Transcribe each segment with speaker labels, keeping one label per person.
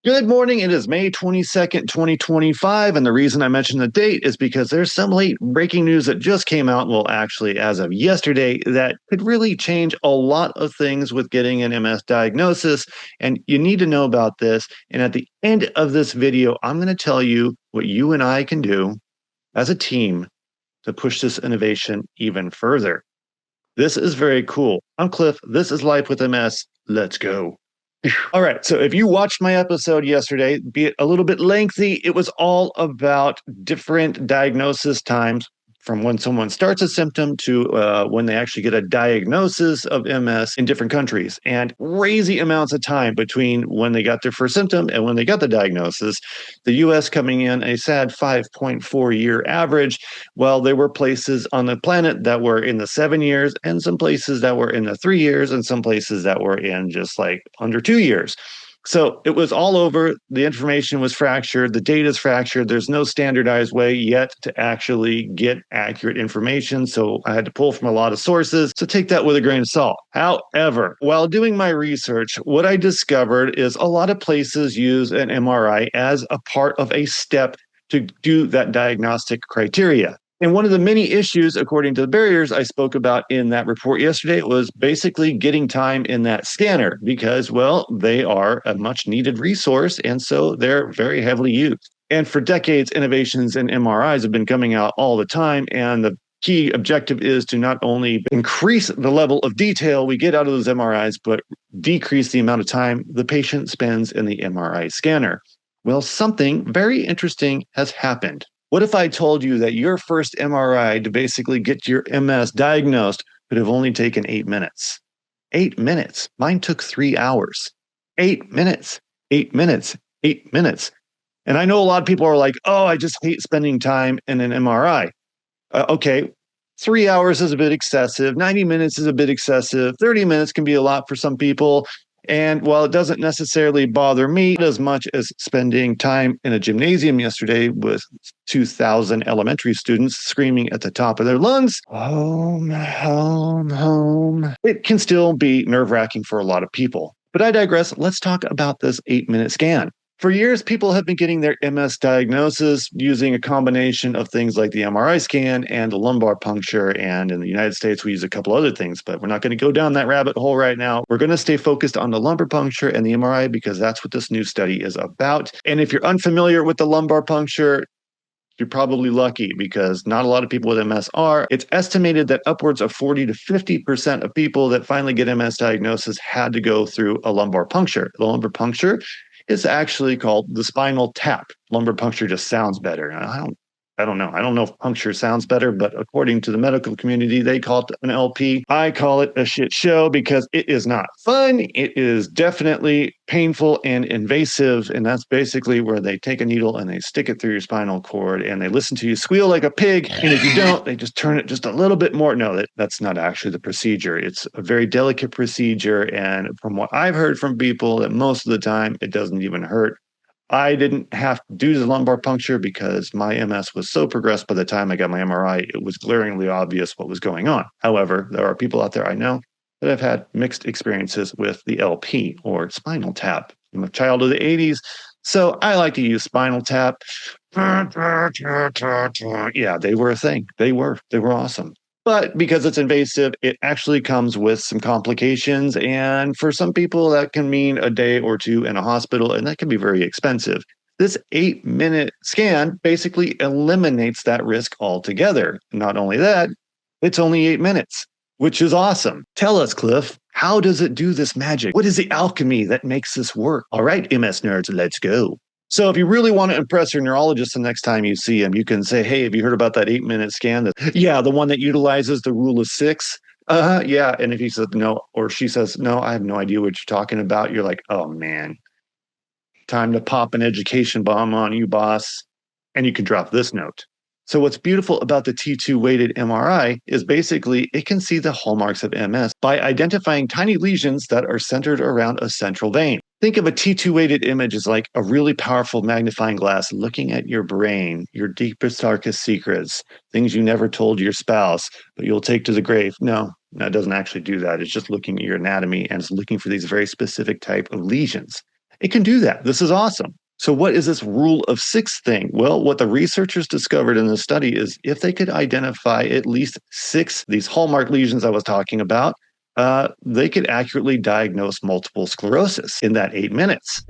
Speaker 1: Good morning. It is May 22nd, 2025. And the reason I mentioned the date is because there's some late breaking news that just came out. Well, actually, as of yesterday, that could really change a lot of things with getting an MS diagnosis. And you need to know about this. And at the end of this video, I'm going to tell you what you and I can do as a team to push this innovation even further. This is very cool. I'm Cliff. This is Life with MS. Let's go. All right. So if you watched my episode yesterday, be it a little bit lengthy, it was all about different diagnosis times from when someone starts a symptom to when they actually get a diagnosis of MS in different countries, and crazy amounts of time between when they got their first symptom and when they got the diagnosis. The US coming in a sad 5.4-year average, while there were places on the planet that were in the 7 years, and some places that were in the 3 years, and some places that were in just like under 2 years. So it was all over. The information was fractured. The data is fractured. There's no standardized way yet to actually get accurate information. So I had to pull from a lot of sources. So take that with a grain of salt. However, while doing my research, what I discovered is a lot of places use an MRI as a part of a step to do that diagnostic criteria. And one of the many issues, according to the barriers I spoke about in that report yesterday, was basically getting time in that scanner because, well, they are a much needed resource. And so they're very heavily used. And for decades, innovations in MRIs have been coming out all the time. And the key objective is to not only increase the level of detail we get out of those MRIs, but decrease the amount of time the patient spends in the MRI scanner. Well, something very interesting has happened. What if I told you that your first MRI to basically get your MS diagnosed could have only taken 8 minutes? 8 minutes. Mine took 3 hours. 8 minutes. 8 minutes. 8 minutes. And I know a lot of people are like, oh, I just hate spending time in an MRI. Okay, 3 hours is a bit excessive. 90 minutes is a bit excessive. 30 minutes can be a lot for some people. And while it doesn't necessarily bother me as much as spending time in a gymnasium yesterday with 2,000 elementary students screaming at the top of their lungs, home, home, home, it can still be nerve-wracking for a lot of people. But I digress. Let's talk about this 8-minute scan. For years, people have been getting their MS diagnosis using a combination of things like the MRI scan and the lumbar puncture. And in the United States, we use a couple other things, but we're not going to go down that rabbit hole right now. We're going to stay focused on the lumbar puncture and the MRI because that's what this new study is about. And if you're unfamiliar with the lumbar puncture, you're probably lucky because not a lot of people with MS are. It's estimated that upwards of 40 to 50% of people that finally get MS diagnosis had to go through a lumbar puncture. The lumbar puncture is actually called the spinal tap. Lumbar puncture just sounds better. I don't know. I don't know if puncture sounds better, but according to the medical community, they call it an LP. I call it a shit show because it is not fun. It is definitely painful and invasive. And that's basically where they take a needle and they stick it through your spinal cord and they listen to you squeal like a pig. And if you don't, they just turn it just a little bit more. No, that's not actually the procedure. It's a very delicate procedure. And from what I've heard from people, that most of the time it doesn't even hurt. I didn't have to do the lumbar puncture because my MS was so progressed by the time I got my MRI, it was glaringly obvious what was going on. However, there are people out there I know that have had mixed experiences with the LP or spinal tap. I'm a child of the 80s, so I like to use spinal tap. Yeah, they were a thing. They were awesome. But because it's invasive, it actually comes with some complications. And for some people, that can mean a day or two in a hospital, and that can be very expensive. This 8-minute scan basically eliminates that risk altogether. Not only that, it's only 8 minutes, which is awesome. Tell us, Cliff, how does it do this magic? What is the alchemy that makes this work? All right, MS nerds, let's go. So if you really want to impress your neurologist the next time you see him, you can say, hey, have you heard about that 8-minute scan? Yeah, the one that utilizes the rule of 6. Yeah. And if he says no, or she says, no, I have no idea what you're talking about. You're like, oh, man, time to pop an education bomb on you, boss. And you can drop this note. So what's beautiful about the T2 weighted MRI is basically it can see the hallmarks of MS by identifying tiny lesions that are centered around a central vein. Think of a T2 weighted image as like a really powerful magnifying glass looking at your brain, your deepest, darkest secrets, things you never told your spouse, but you'll take to the grave. No, it doesn't actually do that. It's just looking at your anatomy and it's looking for these very specific type of lesions. It can do that. This is awesome. So what is this rule of six thing? Well, what the researchers discovered in this study is if they could identify at least six, these hallmark lesions I was talking about, they could accurately diagnose multiple sclerosis in that 8 minutes.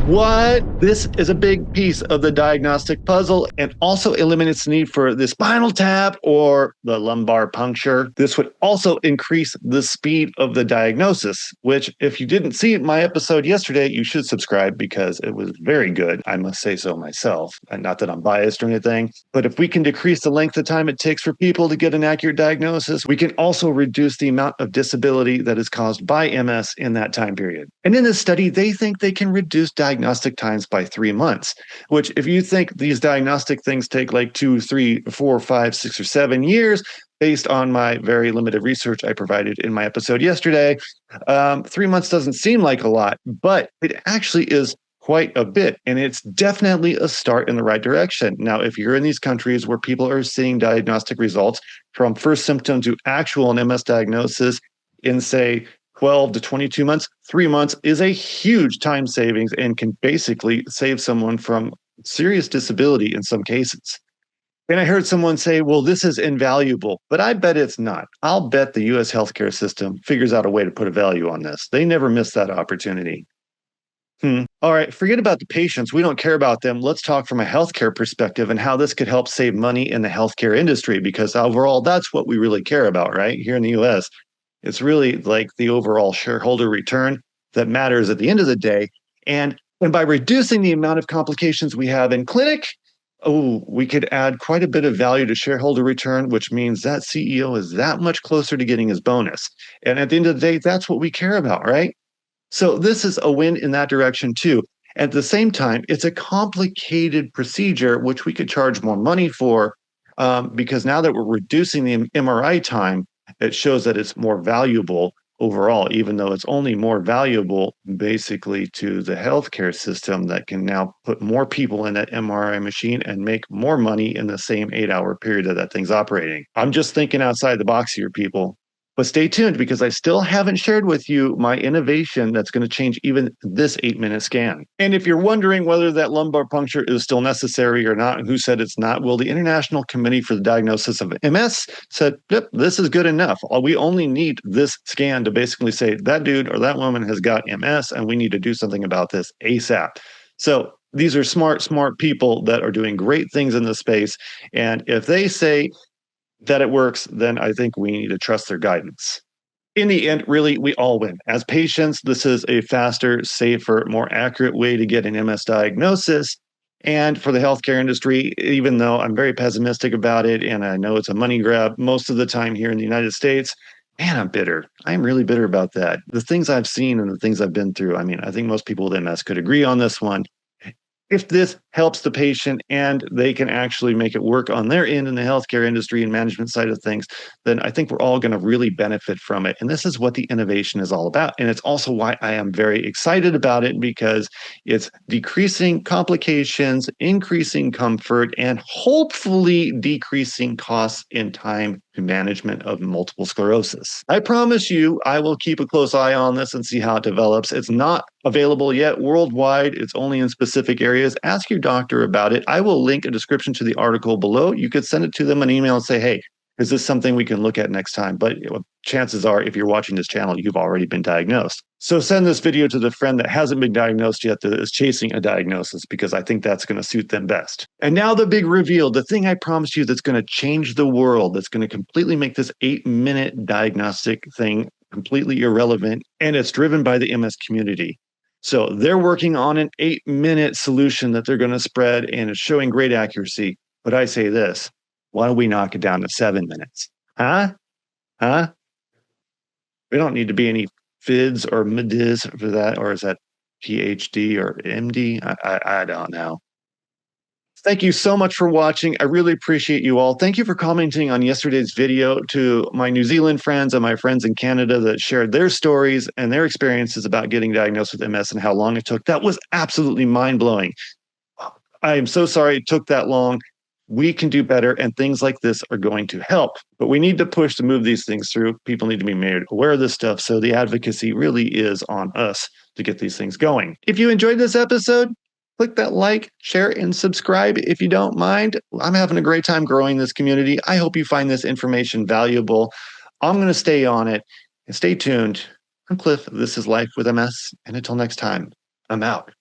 Speaker 1: What? This is a big piece of the diagnostic puzzle and also eliminates the need for the spinal tap or the lumbar puncture. This would also increase the speed of the diagnosis, which, if you didn't see my episode yesterday, you should subscribe because it was very good. I must say so myself. And not that I'm biased or anything, but if we can decrease the length of time it takes for people to get an accurate diagnosis, we can also reduce the amount of disability that is caused by MS in that time period. And in this study, they think they can reduce diagnostic times by 3 months, which if you think these diagnostic things take like 2, 3, 4, 5, 6, or 7 years, based on my very limited research I provided in my episode yesterday, 3 months doesn't seem like a lot, but it actually is quite a bit. And it's definitely a start in the right direction. Now, if you're in these countries where people are seeing diagnostic results from first symptom to actual MS diagnosis in, say, 12 to 22 months, 3 months is a huge time savings and can basically save someone from serious disability in some cases. And I heard someone say, well, this is invaluable, but I bet it's not. I'll bet the US healthcare system figures out a way to put a value on this. They never miss that opportunity. All right, forget about the patients. We don't care about them. Let's talk from a healthcare perspective and how this could help save money in the healthcare industry, because overall, that's what we really care about, right? Here in the US. It's really like the overall shareholder return that matters at the end of the day. And by reducing the amount of complications we have in clinic, we could add quite a bit of value to shareholder return, which means that CEO is that much closer to getting his bonus. And at the end of the day, that's what we care about, right? So this is a win in that direction too. At the same time, it's a complicated procedure, which we could charge more money for, because now that we're reducing the MRI time, it shows that it's more valuable overall, even though it's only more valuable basically to the healthcare system that can now put more people in that MRI machine and make more money in the same 8-hour period that thing's operating. I'm just thinking outside the box here, people. But stay tuned, because I still haven't shared with you my innovation that's going to change even this 8-minute scan. And if you're wondering whether that lumbar puncture is still necessary or not, and who said it's not, well, the International Committee for the Diagnosis of MS said, yep, this is good enough. We only need this scan to basically say that dude or that woman has got MS, and we need to do something about this ASAP. So these are smart people that are doing great things in this space. And if they say that it works, then I think we need to trust their guidance. In the end, really, we all win. As patients, this is a faster, safer, more accurate way to get an MS diagnosis. And for the healthcare industry, even though I'm very pessimistic about it, and I know it's a money grab most of the time here in the United States, man, I'm bitter. I'm really bitter about that. The things I've seen and the things I've been through, I mean, I think most people with MS could agree on this one. If this helps the patient and they can actually make it work on their end in the healthcare industry and management side of things, then I think we're all going to really benefit from it. And this is what the innovation is all about. And it's also why I am very excited about it, because it's decreasing complications, increasing comfort, and hopefully decreasing costs in time to management of multiple sclerosis. I promise you, I will keep a close eye on this and see how it develops. It's not available yet worldwide. It's only in specific areas. Ask your doctor about it. I will link a description to the article below. You could send it to them an email and say, hey, is this something we can look at next time? But chances are, if you're watching this channel, you've already been diagnosed. So send this video to the friend that hasn't been diagnosed yet, that is chasing a diagnosis, because I think that's going to suit them best. And now the big reveal, the thing I promised you that's going to change the world, that's going to completely make this 8-minute diagnostic thing completely irrelevant, and it's driven by the MS community. So they're working on an 8-minute solution that they're going to spread, and it's showing great accuracy. But I say this, why don't we knock it down to 7 minutes? Huh? We don't need to be any FIDs or MDs for that, or is that PhD or MD? I don't know. Thank you so much for watching. I really appreciate you all. Thank you for commenting on yesterday's video, to my New Zealand friends and my friends in Canada that shared their stories and their experiences about getting diagnosed with MS and how long it took. That was absolutely mind-blowing. I am so sorry it took that long. we can do better, and things like this are going to help. But we need to push to move these things through. People need to be made aware of this stuff. So the advocacy really is on us to get these things going. If you enjoyed this episode, click that like, share, and subscribe if you don't mind. I'm having a great time growing this community. I hope you find this information valuable. I'm going to stay on it, and stay tuned. I'm Cliff. This is Life with MS. And until next time, I'm out.